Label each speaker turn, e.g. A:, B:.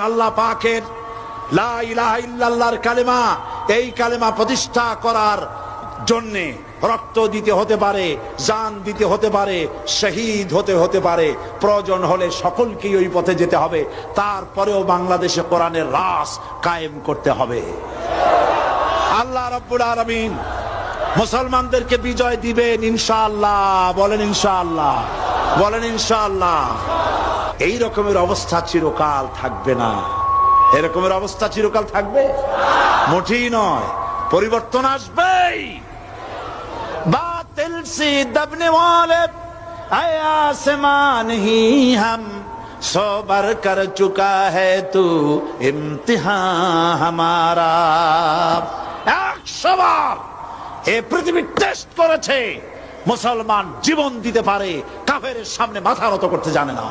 A: আল্লাহ পাকের লা ইলাহা ইল্লাল্লাহর কালেমা, এই কালেমা প্রতিষ্ঠা করার জন্য রক্ত দিতে হতে পারে, জান দিতে হতে পারে, শহীদ হতে পারে, প্রয়োজন হলে সকলকে ওই পথে যেতে হবে। তারপরেও বাংলাদেশে কোরআনের রাস কায়েম করতে হবে। আল্লাহ রাব্বুল আলামিন মুসলমানদেরকে বিজয় দিবেন ইনশাআল্লাহ। বলেন ইনশাআল্লাহ, বলেন ইনশাআল্লাহ। এই রকমের অবস্থা চিরকাল থাকবে না। এরকমের অবস্থা চিরকাল থাকবে মোটেই নয়, পরিবর্তন আসবেই। বাতিল সে দবনে ওয়ালে আয়া আসমান হি হাম সবার কর চুকা হ্যায় তু ইমতিহান হামারা। 100 বার এ পৃথিবী টেস্ট করেছে, মুসলমান জীবন দিতে পারে, কাফেরের সামনে মাথা নত করতে জানে না।